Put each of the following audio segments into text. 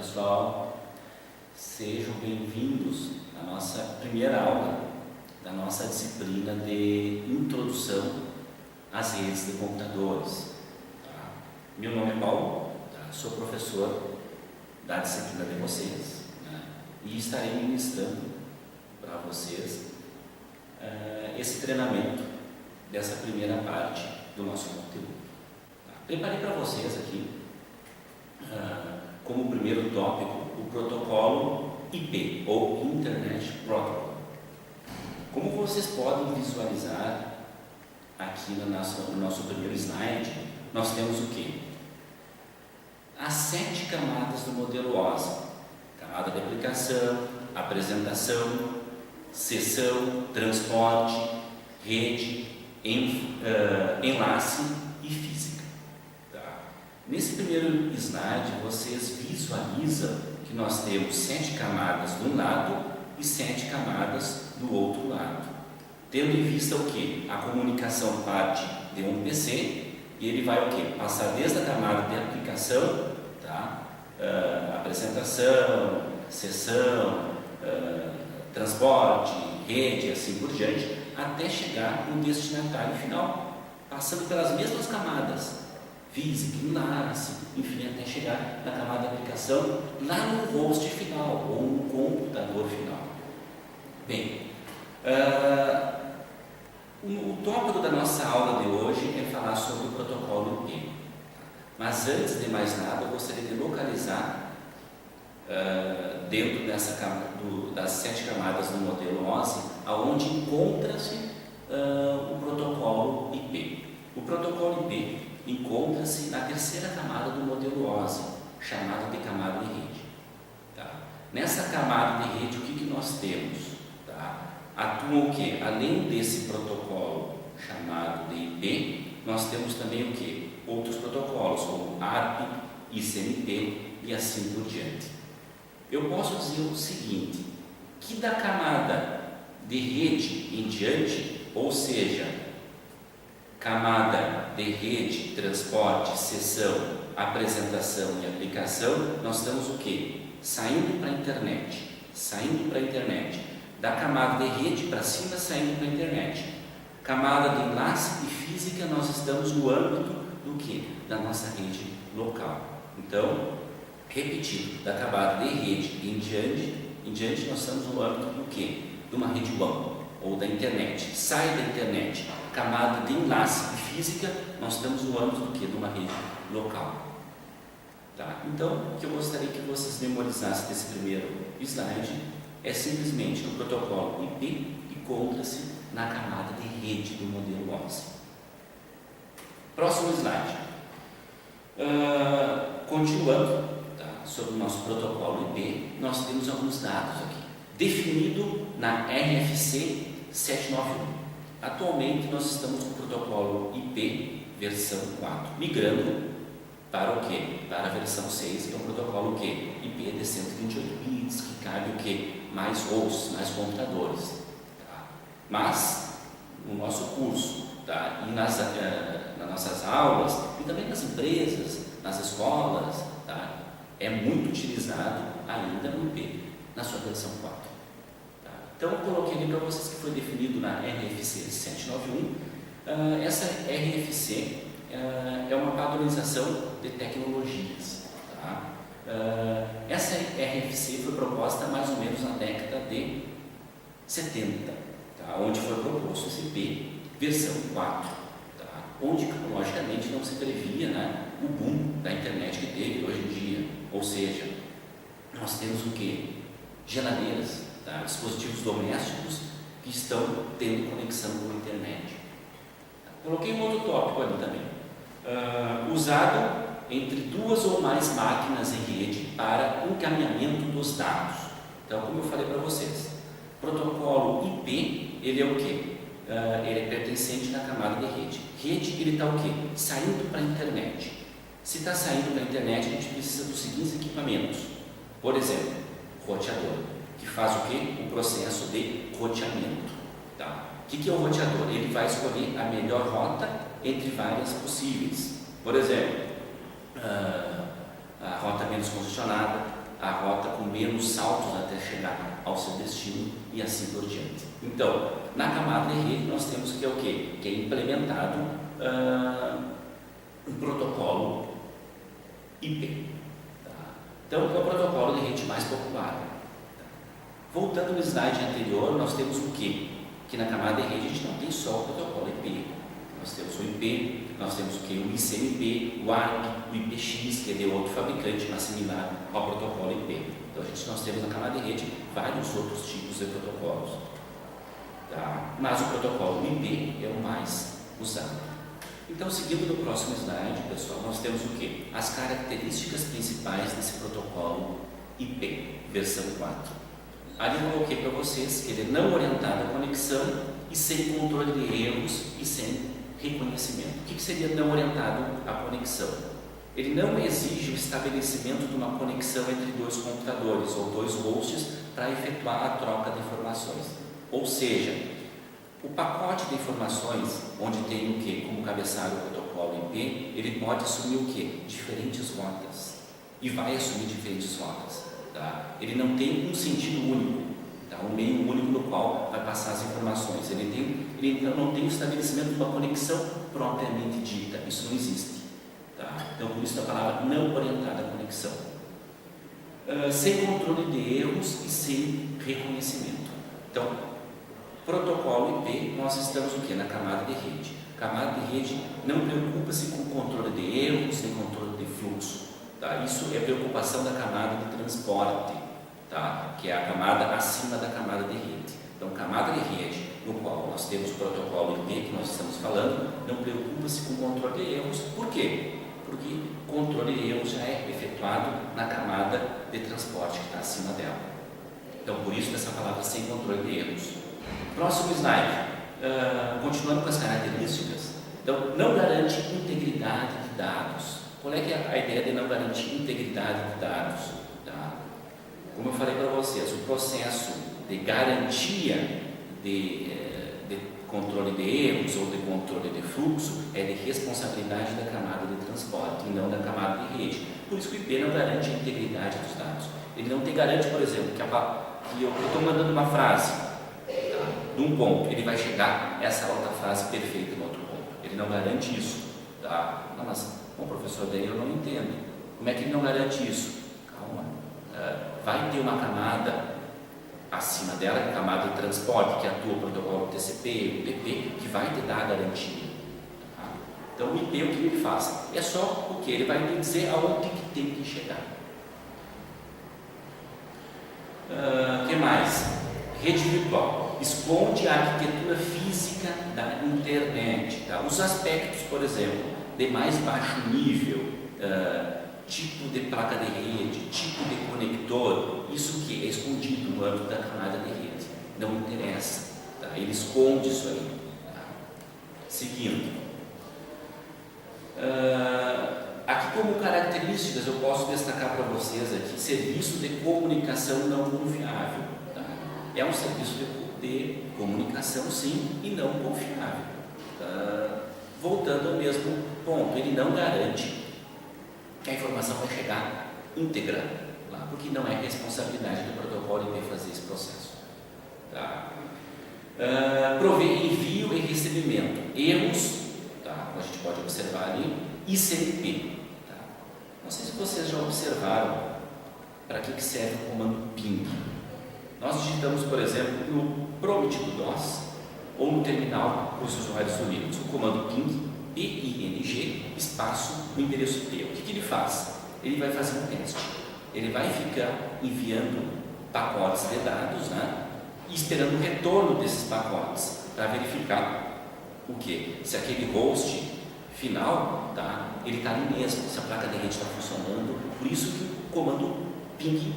pessoal, sejam bem-vindos à nossa primeira aula da nossa disciplina de Introdução às Redes de Computadores. Tá? Meu nome é Paulo, tá? Sou professor da disciplina de vocês, né? E estarei ministrando para vocês esse treinamento dessa primeira parte do nosso conteúdo. Tá? Preparei para vocês aqui como primeiro tópico o protocolo IP, ou Internet Protocol. Como vocês podem visualizar aqui no nosso primeiro slide, nós temos o que? As 7 camadas do modelo OSI: camada de aplicação, apresentação, sessão, transporte, rede, enlace e física. Tá? Nesse primeiro slide, vocês visualizam que nós temos 7 camadas de um lado e 7 camadas do outro lado. Tendo em vista o que? A comunicação parte de um PC e ele vai o que? Passar desde a camada de aplicação, tá? Apresentação, sessão, transporte, rede e assim por diante, até chegar no destinatário final, passando pelas mesmas camadas, física, enlace, enfim, até chegar na camada de aplicação, lá no host final, ou no computador final. Bem, o tópico da nossa aula de hoje é falar sobre o protocolo IP. Mas antes de mais nada, eu gostaria de localizar dentro das 7 camadas do modelo OSI, aonde encontra-se o protocolo IP. O protocolo IP encontra-se na terceira camada do modelo OSI, chamada de camada de rede. Tá? Nessa camada de rede, o que nós temos? Tá? Atua o que? Além desse protocolo chamado de IP, nós temos também o que? Outros protocolos, como ARP, ICMP e assim por diante. Eu posso dizer o seguinte, que da camada de rede em diante, ou seja, camada de rede, transporte, sessão, apresentação e aplicação, nós temos o que? Saindo para a internet. Da camada de rede para cima, saindo para a internet. Camada de enlace e física, nós estamos no âmbito do que? Da nossa rede local. Então, repetido, da camada de rede em diante nós estamos no âmbito do que? De uma rede WAN, ou da internet. Sai da internet, camada de enlace e física, nós estamos no âmbito do que? De uma rede local. Tá? Então, o que eu gostaria que vocês memorizassem desse primeiro slide é simplesmente que o protocolo IP encontra-se na camada de rede do modelo OSI. Próximo slide. Continuando, tá, sobre o nosso protocolo IP, nós temos alguns dados aqui. Definido na RFC 791. Atualmente nós estamos com o protocolo IP versão 4, migrando para o que? Para a versão 6, que é um protocolo que? IP de 128 bits, que cabe o que? Mais hosts, mais computadores. Tá? Mas, no nosso curso, tá? E nas nossas aulas, e também nas empresas, nas escolas, tá? É muito utilizado ainda no IP, na sua versão 4. Tá? Então, eu coloquei ali para vocês que foi definido na RFC 791. Essa RFC é uma padronização de tecnologias. Tá? Essa RFC foi proposta mais ou menos na década de 70, tá? Onde foi proposto esse IP versão 4, tá? Onde, logicamente, não se previa, né, o boom da internet que teve hoje em dia. Ou seja, nós temos o que? Geladeiras, tá? Dispositivos domésticos que estão tendo conexão com a internet. Coloquei um outro tópico ali também. Usado entre 2 ou mais máquinas em rede para encaminhamento dos dados. Então, como eu falei para vocês, protocolo IP, ele é o que? Ele é pertencente na camada de rede. Rede, ele está o que? Saindo para a internet. Se está saindo para a internet, a gente precisa dos seguintes equipamentos. Por exemplo, roteador, que faz o que? O processo de roteamento. Tá? O que é o roteador? Ele vai escolher a melhor rota entre várias possíveis. Por exemplo, a rota menos congestionada, a rota com menos saltos até chegar ao seu destino e assim por diante. Então, na camada de rede nós temos que é o quê? Que é implementado um protocolo IP. Tá? Então, é o protocolo de rede mais popular. Tá? Voltando no slide anterior, nós temos o quê? Que na camada de rede a gente não tem só o protocolo IP. Nós temos o IP, nós temos o que? O ICMP, o ARP, o IPX, que é de outro fabricante, mas similar ao protocolo IP. Então, nós temos na camada de rede vários outros tipos de protocolos. Tá? Mas o protocolo IP é o mais usado. Então, seguindo no próximo slide, pessoal, nós temos o que? As características principais desse protocolo IP, versão 4. Ali eu coloquei para vocês que ele é não orientado à conexão e sem controle de erros e sem reconhecimento. O que seria não orientado à conexão? Ele não exige o estabelecimento de uma conexão entre dois computadores ou dois hosts para efetuar a troca de informações. Ou seja, o pacote de informações, onde tem o que? Como cabeçalho o protocolo IP, ele pode assumir o que? Diferentes rotas. E vai assumir diferentes rotas. Tá? Ele não tem um sentido único, tá? Um meio único no qual vai passar as informações. Ele não tem o estabelecimento de uma conexão propriamente dita. Isso não existe. Tá? Então, por isso a palavra não orientada à conexão. Sem controle de erros e sem reconhecimento. Então, protocolo IP, nós estamos o quê? Na camada de rede. Camada de rede não preocupa-se com controle de erros nem controle de fluxo. Tá? Isso é preocupação da camada de transporte, tá? Que é a camada acima da camada de rede. Então, camada de rede, no qual nós temos o protocolo IP que nós estamos falando, não preocupa-se com controle de erros. Por quê? Porque o controle de erros já é efetuado na camada de transporte que está acima dela. Então, por isso essa palavra sem controle de erros. Próximo slide. Continuando com as características. Então, não garante integridade de dados. Qual é que é a ideia de não garantir integridade de dados? Tá? Como eu falei para vocês, o processo de garantia de controle de erros ou de controle de fluxo é de responsabilidade da camada de transporte e não da camada de rede. Por isso que o IP não garante a integridade dos dados. Ele não te garante, por exemplo, que eu estou mandando uma frase, tá, de um ponto, ele vai chegar essa outra frase perfeita no outro ponto. Ele não garante isso. Tá? Não, mas, bom, professor, daí eu não entendo. Como é que ele não garante isso? Calma. Vai ter uma camada acima dela, que é a camada de transporte, que atua o protocolo TCP, o TP, que vai te dar a garantia. Tá? Então, o IP, o que ele faz? É só o que? Ele vai te dizer aonde que tem que chegar. O que mais? Rede virtual. Esconde a arquitetura física da internet. Tá? Os aspectos, por exemplo, de mais baixo nível, tipo de placa de rede, tipo de conector, isso que é escondido no âmbito da camada de rede. Não interessa. Tá? Ele esconde isso aí. Tá? Seguindo. Aqui como características eu posso destacar para vocês aqui serviço de comunicação não confiável. Tá? É um serviço de comunicação sim e não confiável. Voltando ao mesmo ponto, ele não garante que a informação vai chegar íntegra lá, porque não é responsabilidade do protocolo IP fazer esse processo. Tá? Prover envio e recebimento. Erros, tá? A gente pode observar ali, ICMP. Tá? Não sei se vocês já observaram para que serve o comando ping. Nós digitamos, por exemplo, no prompt do DOS ou no terminal para os usuários do Linux, o comando ping, PING, espaço, no endereço P. O que ele faz? Ele vai fazer um teste. Ele vai ficar enviando pacotes de dados, né? E esperando o retorno desses pacotes para verificar o que? Se aquele host final, tá? Ele está ali mesmo, se a placa de rede está funcionando. Por isso que o comando ping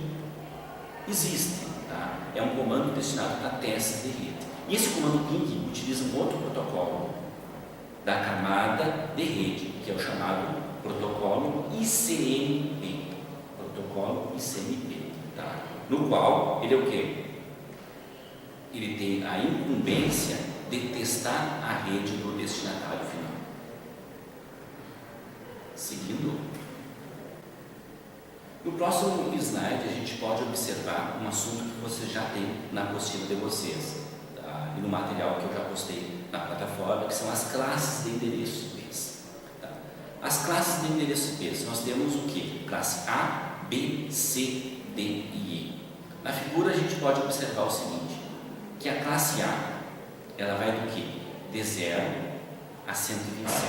existe. Tá? É um comando destinado para testes de rede. E esse comando ping utiliza um outro protocolo da camada de rede, que é o chamado protocolo ICMP. Protocolo ICMP, tá? No qual ele é o quê? Ele tem a incumbência de testar a rede do destinatário final. Seguindo. No próximo slide, a gente pode observar um assunto que vocês já têm na apostila de vocês, tá? E no material que eu já postei na plataforma, que são as classes de endereço IPs. Tá? As classes de endereço IPs, nós temos o que? Classe A, B, C, D e E. Na figura, a gente pode observar o seguinte, que a classe A, ela vai do que? De 0 a 127.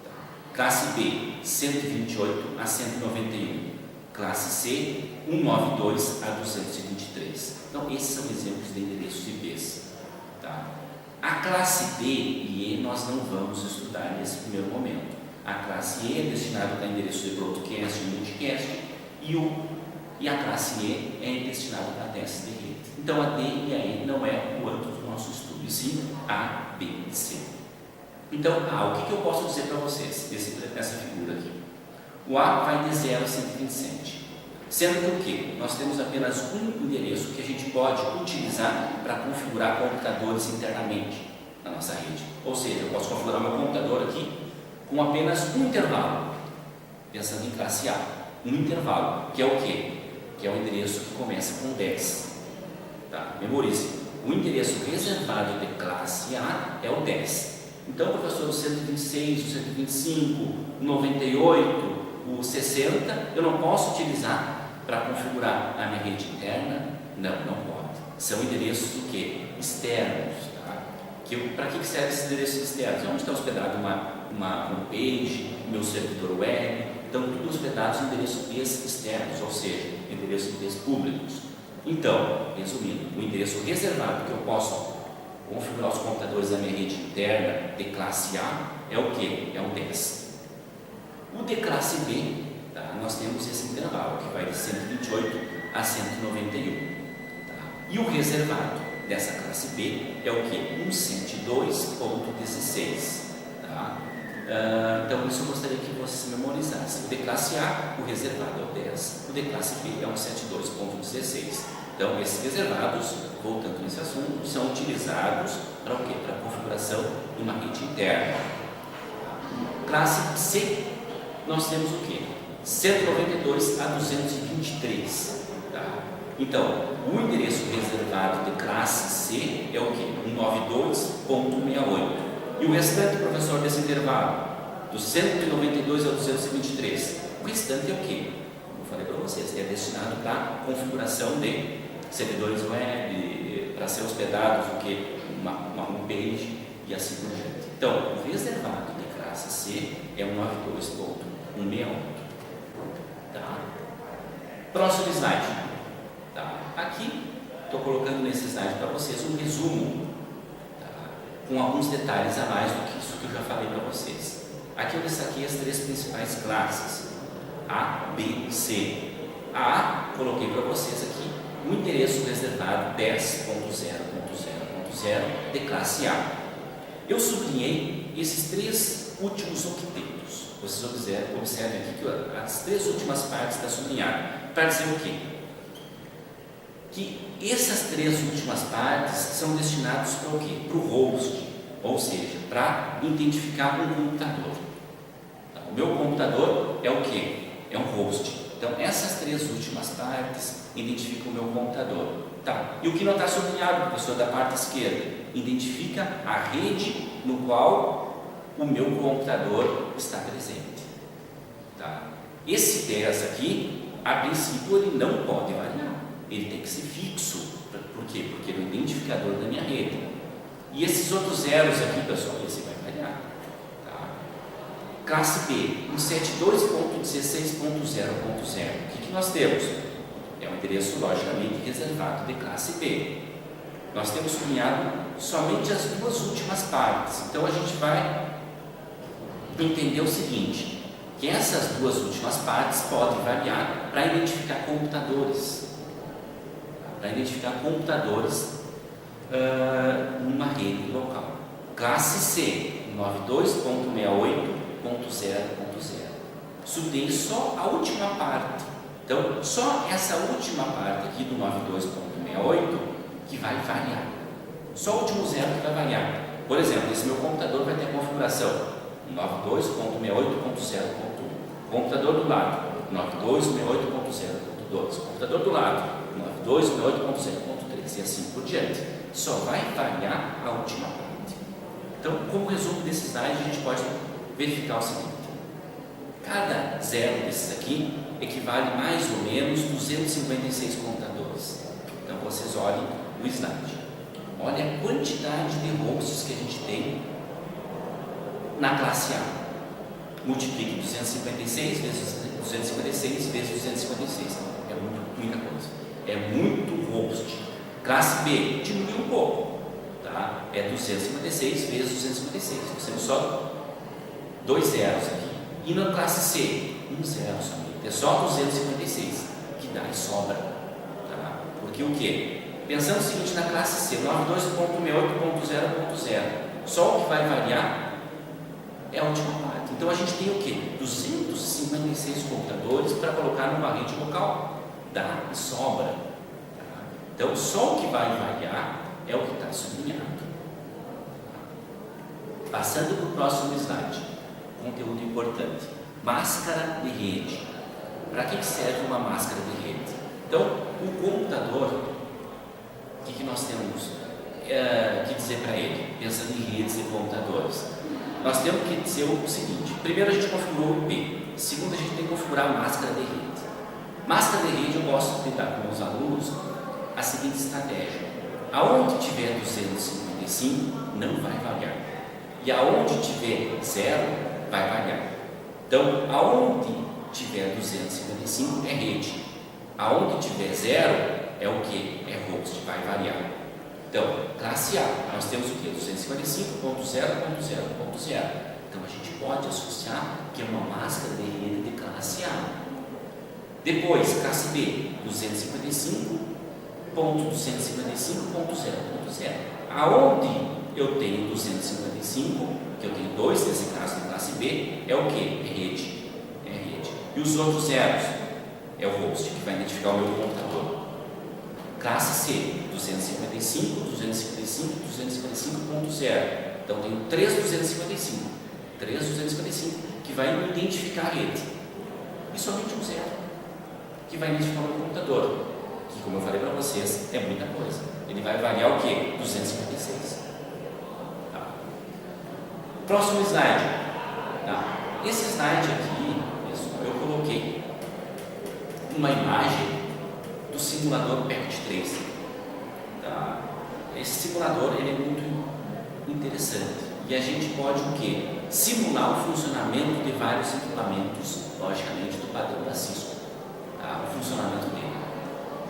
Tá? Classe B, 128 a 191. Classe C, 192 a 223. Então, esses são exemplos de endereços IPs. Tá? A classe D e E nós não vamos estudar nesse primeiro momento. A classe E é destinada para endereços de broadcast e multicast e a classe E é destinada para testes de rede. Então, a D e a E não é o âmbito do nosso estudo, e sim A, B e C. Então, o que eu posso dizer para vocês nessa figura aqui? O A vai de 0 a 127, sendo que o quê? Nós temos apenas um endereço que a gente pode utilizar para configurar computadores internamente na nossa rede. Ou seja, eu posso configurar meu computador aqui com apenas um intervalo, pensando em classe A, um intervalo, que é o quê? Que é o endereço que começa com 10. Tá? Memorize, o endereço reservado de classe A é o 10. Então, professor, o 126, o 125, o 98, o 60, eu não posso utilizar para configurar a minha rede interna? Não, não pode. São endereços do quê? Externos. Tá? Para que servem esses endereços externos? É onde está hospedado uma homepage, meu servidor web. Então, tudo hospedado em endereços externos, ou seja, endereços públicos. Então, resumindo, o endereço reservado que eu posso configurar os computadores da minha rede interna de classe A é o que? É o 10. O de classe B, tá? Nós temos esse intervalo que vai de 128 a 191. Tá? E o reservado dessa classe B é o que? 172.16. Tá? Então, isso eu gostaria que vocês memorizassem. O de classe A, o reservado é o 10. O de classe B é 172.16. Então, esses reservados, voltando nesse assunto, são utilizados para o quê? Para a configuração de uma rede interna. Classe C, nós temos o quê? 192 a 223. Tá? Então, o endereço reservado de classe C é o quê? 192.68. E o restante, professor, desse intervalo, do 192 a 223, o restante é o quê? Como eu falei para vocês, é destinado para a configuração de servidores web, para ser hospedados uma homepage e assim por diante. Então, o reservado de classe C é 192.168. Tá? Próximo slide. Tá? Aqui, estou colocando nesse slide para vocês um resumo, tá? Com alguns detalhes a mais do que isso que eu já falei para vocês. Aqui eu destaquei as três principais classes, A, B e C. A A, coloquei para vocês aqui o endereço reservado 10.0.0.0 de classe A. Eu sublinhei esses três últimos octetos. Vocês observem aqui que as três últimas partes estão sublinhadas. Para dizer o quê? Que essas três últimas partes são destinadas para o quê? Para o host, ou seja, para identificar um computador. Tá? O meu computador é o quê? É um host. Então, essas três últimas partes identificam o meu computador. Tá. E o que não está sublinhado, professor, da parte esquerda? Identifica a rede no qual o meu computador está presente. Tá. Esse 10 aqui, a princípio, ele não pode variar. Ele tem que ser fixo. Por quê? Porque ele é o identificador da minha rede. E esses outros zeros aqui, pessoal, esse vai variar. Classe B, 172.16.0.0. O que nós temos? É um endereço logicamente reservado de classe B. Nós temos sublinhado somente as duas últimas partes. Então a gente vai entender o seguinte, que essas duas últimas partes podem variar para identificar computadores. Para identificar computadores numa rede local. Classe C, 92.68.0.0. Sublinhei só a última parte. Então, só essa última parte aqui do 92.68 que vai variar. Só o último zero que vai variar. Por exemplo, esse meu computador vai ter a configuração 92.68.0.1. Computador do lado 92.168.0.2, computador do lado, 92.168.0.3 e assim por diante. Só vai variar a última parte. Então, como resumo desse slide, a gente pode verificar o seguinte: cada zero desses aqui equivale mais ou menos 256 computadores. Então, vocês olhem o slide. Olha a quantidade de hosts que a gente tem na classe A. Multiplique 256 vezes 256 vezes 256. É muita coisa. É muito host. Classe B, diminui um pouco. Tá? É 256 vezes 256. Nós temos só 2 zeros aqui. E na classe C, um zero somente. É só 256 que dá e sobra. Tá? Porque o quê? Pensando o seguinte, na classe C, 92.68.0.0, só o que vai variar é a última parte. Então a gente tem o quê? 256 computadores para colocar numa rede local. Dá e sobra. Tá? Então só o que vai variar é o que está sublinhado. Passando para o próximo slide. Conteúdo importante. Máscara de rede. Para que serve uma máscara de rede? Então, o computador, o que nós temos que dizer para ele, pensando em redes de computadores? Nós temos que dizer o seguinte: primeiro a gente configurou o IP, segundo a gente tem que configurar a máscara de rede. Máscara de rede, eu gosto de dar com meus alunos a seguinte estratégia: aonde tiver 255 não vai variar, e aonde tiver 0 vai variar. Então, aonde tiver 255 é rede, aonde tiver 0 é o que? É host, vai variar. Então, classe A, nós temos o que? 255.0.0.0. Então, a gente pode associar que é uma máscara de rede de classe A. Depois, classe B, 255.255.0.0. Aonde eu tenho 255, que eu tenho 2 nesse caso na classe B, é o que? É rede. É rede. E os outros zeros? É o host, que vai identificar o meu computador. Classe C, 255, 255, 255.0. Então, tenho 3 255 que vai identificar a rede. E somente um zero, que vai identificar o meu computador, que, como eu falei para vocês, é muita coisa. Ele vai variar o quê? 256. Tá. Próximo slide. Tá. Esse slide aqui, eu coloquei uma imagem do simulador PECT3. Tá? Esse simulador ele é muito interessante e a gente pode o quê? Simular o funcionamento de vários equipamentos, logicamente do padrão da Cisco, tá? O funcionamento dele.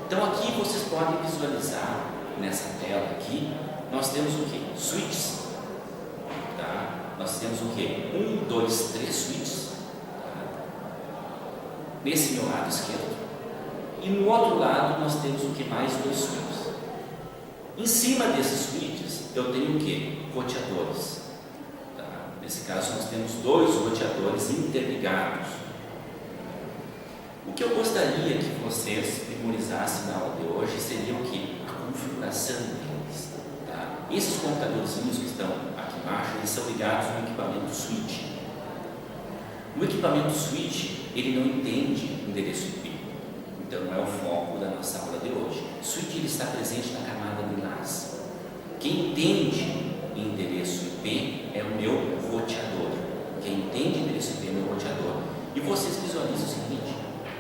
Então aqui vocês podem visualizar nessa tela aqui, nós temos o quê? Switches, tá? Nós temos o quê? 1, 2, 3 switches, tá? Nesse meu lado esquerdo. E no outro lado nós temos o que? Mais 2 switches. Em cima desses switches eu tenho o que? Roteadores. Tá? Nesse caso nós temos 2 roteadores interligados. O que eu gostaria que vocês memorizassem na aula de hoje seria o que? A configuração deles. Tá? Esses computadorzinhos que estão aqui embaixo, eles são ligados no equipamento switch. O equipamento switch, ele não entende endereço IP. Então não é o foco da nossa aula de hoje. O switch ele está presente na camada de NAS. Quem entende endereço IP é o meu roteador. Quem entende endereço IP é o meu roteador. E vocês visualizam o seguinte,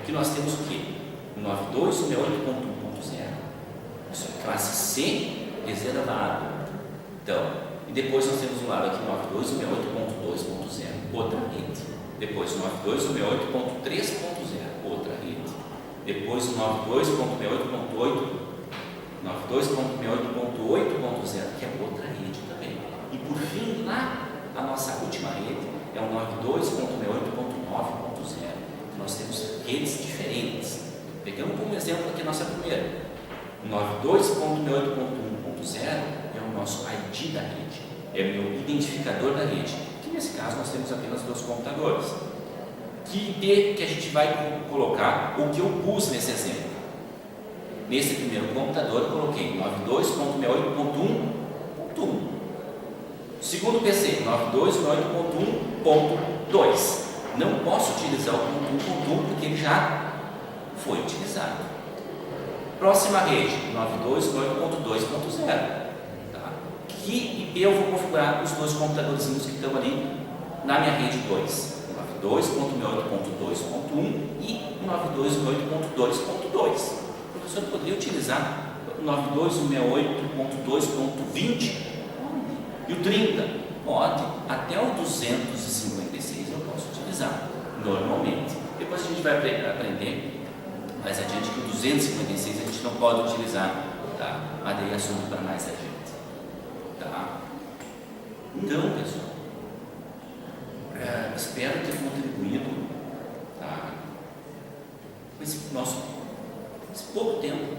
que nós temos o quê? 92.168.1.0. Isso é classe C reservado. Então, e depois nós temos um lado aqui 92.168.2.0, outra rede. Depois 92.168.3.0, outra rede. Depois 92.68.8.0, que é outra rede também. E por fim, lá, a nossa última rede é o 92.68.9.0. Nós temos redes diferentes. Pegamos como exemplo aqui a nossa primeira. O 92.68.1.0 é o nosso ID da rede, é o meu identificador da rede, que nesse caso nós temos apenas 2 computadores. Que IP que a gente vai colocar, o que eu pus nesse exemplo? Nesse primeiro computador eu coloquei 92.168.1. Segundo PC, 92.168.1.2. Não posso utilizar o ponto 1.1 porque ele já foi utilizado. Próxima rede, 92.8.2.0. Tá? Que IP eu vou configurar os dois computadorzinhos que estão ali na minha rede 2? 92.168.2.1 e 92.168.2.2. O professor poderia utilizar o 92.168.2.20 e o 30. Pode, até o 256 eu posso utilizar, normalmente. Depois a gente vai aprender mais adiante que o 256 a gente não pode utilizar, tá? Mas daí é assunto para mais adiante. Tá? Então, pessoal, espero ter contribuído, tá? Com esse pouco tempo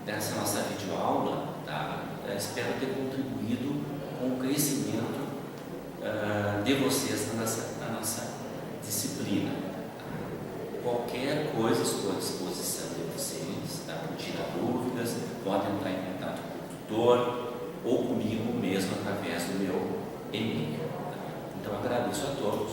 dessa nossa videoaula, tá? Espero ter contribuído com o crescimento de vocês na nossa disciplina. Qualquer coisa estou à disposição de vocês, tá? Para tirar dúvidas, podem entrar em contato com o tutor ou comigo mesmo através do meu e-mail. Tá? Então agradeço a todos.